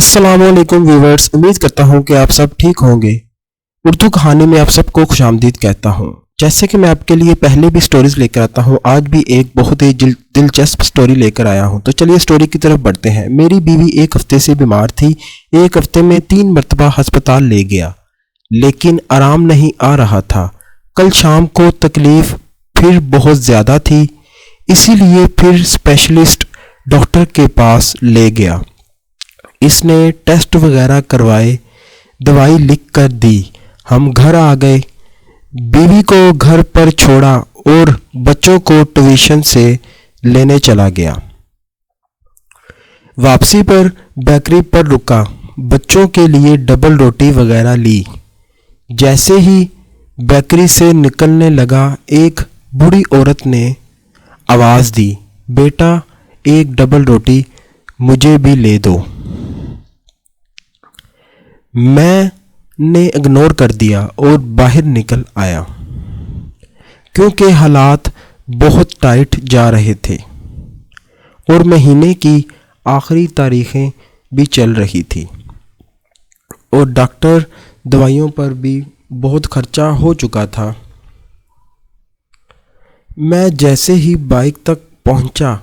अस्सलाम वालेकुम व्यूवर्स, उम्मीद करता हूँ कि आप सब ठीक होंगे। उर्दू कहानी में आप सबको खुशामदीद कहता हूँ। जैसे कि मैं आपके लिए पहले भी स्टोरीज लेकर आता हूँ, आज भी एक बहुत ही दिलचस्प स्टोरी लेकर आया हूँ। तो चलिए स्टोरी की तरफ बढ़ते हैं। मेरी बीवी एक हफ्ते से बीमार थी। एक हफ्ते में 3 मरतबा अस्पताल ले गया, लेकिन आराम नहीं आ रहा था। कल शाम को तकलीफ फिर बहुत ज़्यादा थी, इसीलिए फिर स्पेशलिस्ट डॉक्टर के पास ले गया। इसने टेस्ट वगैरह करवाए, दवाई लिख कर दी। हम घर आ गए। बीवी को घर पर छोड़ा और बच्चों को ट्यूशन से लेने चला गया। वापसी पर बेकरी पर रुका, बच्चों के लिए डबल रोटी वगैरह ली। जैसे ही बेकरी से निकलने लगा, एक बूढ़ी औरत ने आवाज़ दी, बेटा एक डबल रोटी मुझे भी ले दो। मैंने इग्नोर कर दिया और बाहर निकल आया, क्योंकि हालात बहुत टाइट जा रहे थे और महीने की आखिरी तारीखें भी चल रही थी और डॉक्टर दवाइयों पर भी बहुत खर्चा हो चुका था। मैं जैसे ही बाइक तक पहुंचा,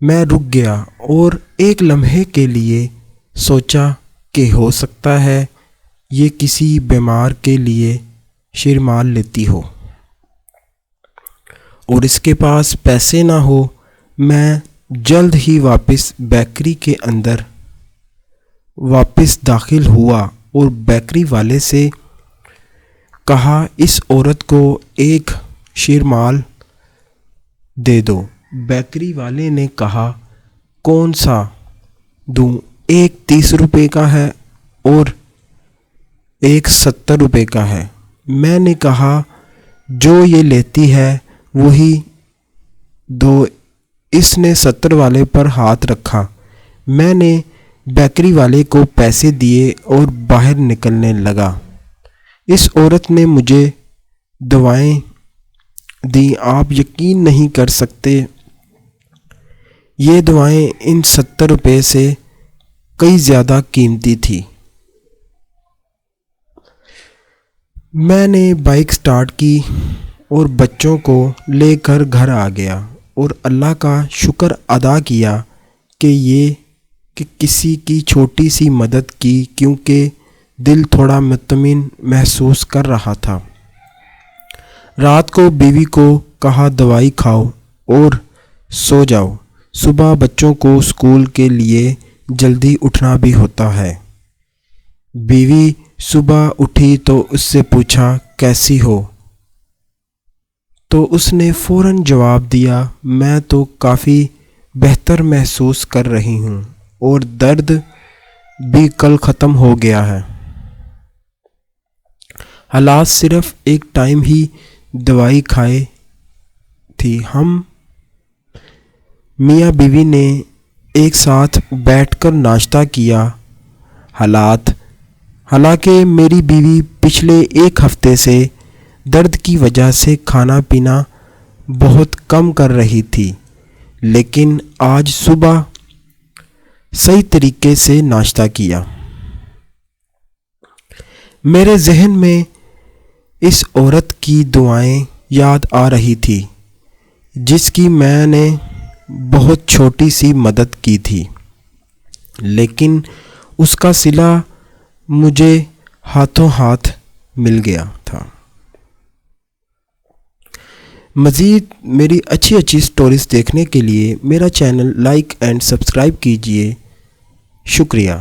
मैं रुक गया और एक लम्हे के लिए सोचा कि हो सकता है ये किसी बीमार के लिए शिरमाल लेती हो और इसके पास पैसे ना हो। मैं जल्द ही वापस बेकरी के अंदर वापस दाखिल हुआ और बेकरी वाले से कहा, इस औरत को एक शिरमाल दे दो। बेकरी वाले ने कहा, कौन सा दूं? एक 30 रुपये का है और एक 70 रुपये का है। मैंने कहा, जो ये लेती है वही दो। इसने 70 वाले पर हाथ रखा। मैंने बेकरी वाले को पैसे दिए और बाहर निकलने लगा। इस औरत ने मुझे दवाएं दी। आप यकीन नहीं कर सकते, ये दवाएं इन 70 रुपये से कई ज़्यादा कीमती थी। मैंने बाइक स्टार्ट की और बच्चों को लेकर घर आ गया और अल्लाह का शुक्र अदा किया कि किसी की छोटी सी मदद की, क्योंकि दिल थोड़ा मुतमिन महसूस कर रहा था। रात को बीवी को कहा, दवाई खाओ और सो जाओ। सुबह बच्चों को स्कूल के लिए जल्दी उठना भी होता है। बीवी सुबह उठी तो उससे पूछा, कैसी हो? तो उसने फ़ौरन जवाब दिया, मैं तो काफ़ी बेहतर महसूस कर रही हूँ और दर्द भी कल ख़त्म हो गया है। हालात सिर्फ एक टाइम ही दवाई खाए थी। हम मियाँ बीवी ने एक साथ बैठकर नाश्ता किया। हालांकि मेरी बीवी पिछले एक हफ्ते से दर्द की वजह से खाना पीना बहुत कम कर रही थी, लेकिन आज सुबह सही तरीके से नाश्ता किया। मेरे जहन में इस औरत की दुआएं याद आ रही थी, जिसकी मैंने बहुत छोटी सी मदद की थी, लेकिन उसका सिला मुझे हाथों हाथ मिल गया था। मज़ीद मेरी अच्छी स्टोरीज देखने के लिए मेरा चैनल लाइक एंड सब्सक्राइब कीजिए। शुक्रिया।